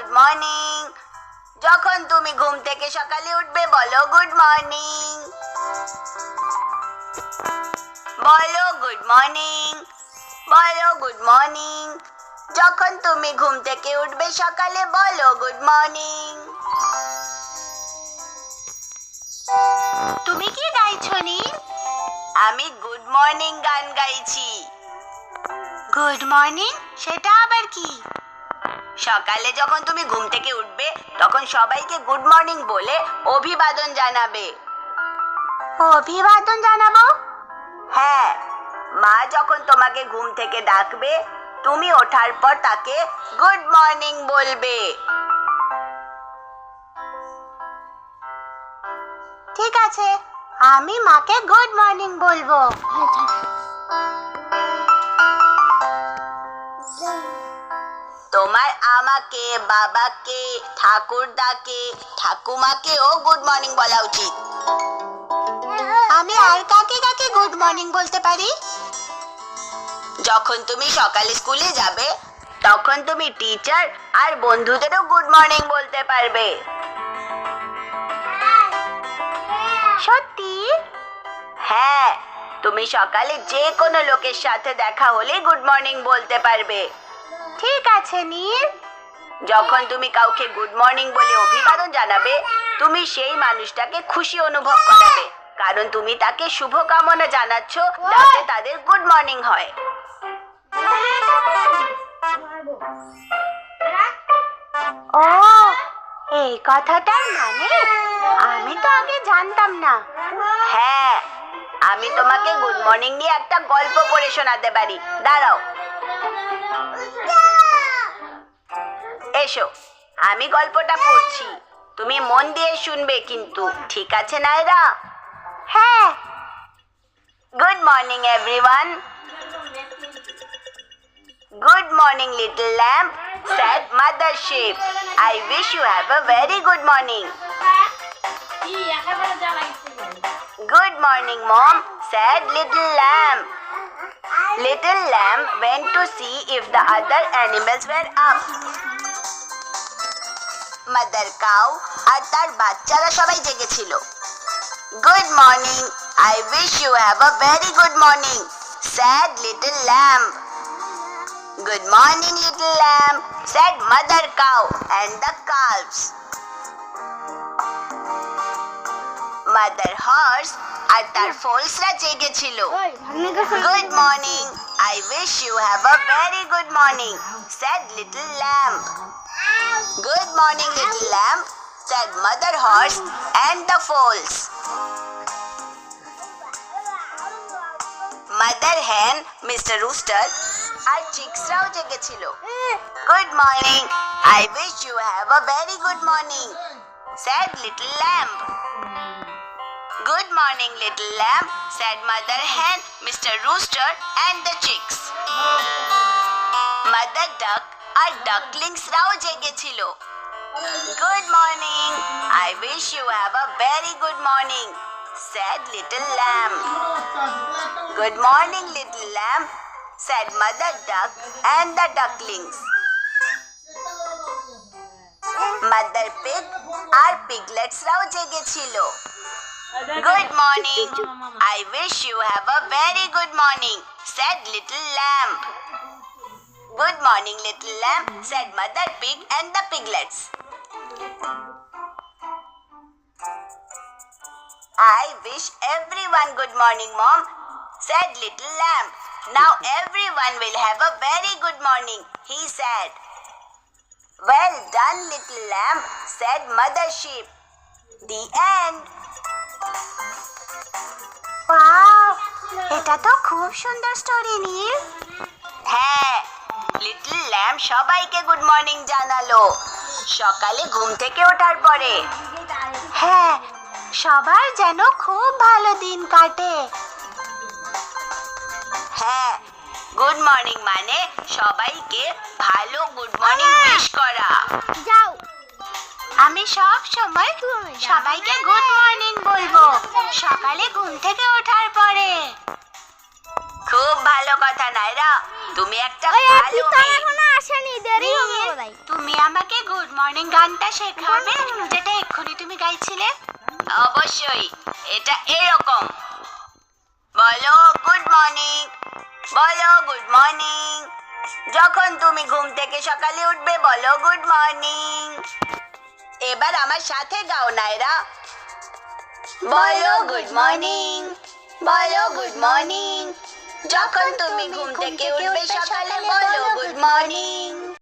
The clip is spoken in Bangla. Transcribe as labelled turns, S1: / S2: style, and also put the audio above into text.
S1: Good morning. যখন তুমি ঘুম থেকে সকালে উঠবে বলো গুড মর্নিং। বলো গুড মর্নিং, বলো গুড মর্নিং। যখন তুমি ঘুম থেকে উঠবে সকালে বলো গুড মর্নিং।
S2: তুমি কি গাইছো নীল?
S1: আমি গুড মর্নিং গান গাইছি।
S2: গুড মর্নিং সেটা আবার কি?
S1: সকালে যখন তুমি ঘুম থেকে উঠবে তখন সবাইকে গুড মর্নিং বলে অভিবাদন জানাবে।
S2: অভিবাদন জানাবো?
S1: হ্যাঁ, মা যখন তোমাকে ঘুম থেকে ডাকবে তুমি ওঠার পর তাকে গুড মর্নিং বলবে।
S2: ঠিক আছে, আমি মাকে গুড মর্নিং বলবো।
S1: তোমার আমাকে, বাবাকে, ঠাকুরদাকে, ঠাকুমাকেও গুড মর্নিং বলা উচিত।
S2: আমি আর কাকে কাকে গুড মর্নিং বলতে পারি?
S1: যখন তুমি সকালে স্কুলে যাবে তখন তুমি টিচার আর বন্ধুদেরও গুড মর্নিং বলতে পারবে।
S2: সত্যি?
S1: হ্যাঁ, তুমি সকালে যে কোনো লোকের সাথে দেখা হলে গুড মর্নিং বলতে পারবে।
S2: ঠিক আছে নীল।
S1: যখন তুমি কাউকে গুড মর্নিং বলে অভিবাদন জানাবে তুমি সেই মানুষটাকে খুশি অনুভব করাবে, কারণ তুমি তাকে শুভকামনা জানাচ্ছ যাতে তাদের গুড মর্নিং হয়।
S2: ও, এই কথাটার মানে আমি তো আগে জানতাম না।
S1: হ্যাঁ, আমি তোমাকে গুড মর্নিং নিয়ে একটা গল্প পড়ে শোনাতে পারি। দাঁড়াও, এসো, আমি গল্পটা পড়ছি, তুমি মন দিয়ে শুনবে কিন্তু, ঠিক আছে নায়রা?
S2: হ্যাঁ।
S1: Good morning everyone. Good morning little lamb, said mother sheep. I wish you have a very good morning. Good morning mom, said little lamb. Little lamb went to see if the other animals were up. Mother cow আর তার বাচ্চারা সবাই জেগেছিল। Good morning, I wish you have a very good morning, said little lamb. Good morning little lamb, said mother cow and the calves. Mother horse আর তার foalsরা জেগেছিল। Good morning, I wish you have a very good morning, said little lamb. Good morning little lamb, said mother horse and the foals. Mother hen, Mr. Rooster আর চিক্সরাও জেগেছিল। Good morning, I wish you have a very good morning, said little lamb. Good morning little lamb, said mother hen, Mr. Rooster and the chicks. Mother duck আর ducklingsরাও জেগেছিল। Good morning, I wish you have a very good morning, said little lamb. Good morning little lamb, said mother duck and the ducklings. Mother pig আর pigletsরাও জেগেছিল। Good morning, I wish you have a very good morning, said little lamb. Good morning little lamb, said mother pig and the piglets. I wish everyone good morning mom, said little lamb. Now everyone will have a very good morning, he said. Well done little lamb, said mother sheep. The end.
S2: Wow, এটা তো খুব সুন্দর স্টোরি নীল।
S1: হ্যাঁ, লিটল ল্যাম্ব সবাইকে গুড মর্নিং জানালো সকালে ঘুম থেকে ওঠার পরে।
S2: হ্যাঁ, সবার যেন খুব ভালো দিন কাটে।
S1: হ্যাঁ, গুড মর্নিং মানে সবাইকে ভালো গুড মর্নিং উইশ করা।
S2: যাও, আমি সব সময় সবাইকে গুড মর্নিং বলবো সকালে ঘুম থেকে ওঠার পরে।
S1: খুব ভালো কথা নাইরা, তুমি একটা
S3: ওই
S1: ভালো
S3: আপনি তো
S1: মেয়ে।
S3: এখনো আসেনি, দেরি হবে বোধহয়।
S2: তুমি আমাকে গুড মর্নিং গানটা শেখাবে যেটা এক্ষুনি তুমি গাইছিলে?
S1: অবশ্যই, এটা এরকম। বলো গুড মর্নিং, বলো গুড মর্নিং। যখন তুমি ঘুম থেকে সকালে উঠবে বলো গুড মর্নিং। এবার আমার সাথে গাও নাইরা। বলো গুড মর্নিং, বলো গুড মর্নিং। যখন তুমি ঘুম থেকে উঠবে সকালে বলো গুড মর্নিং।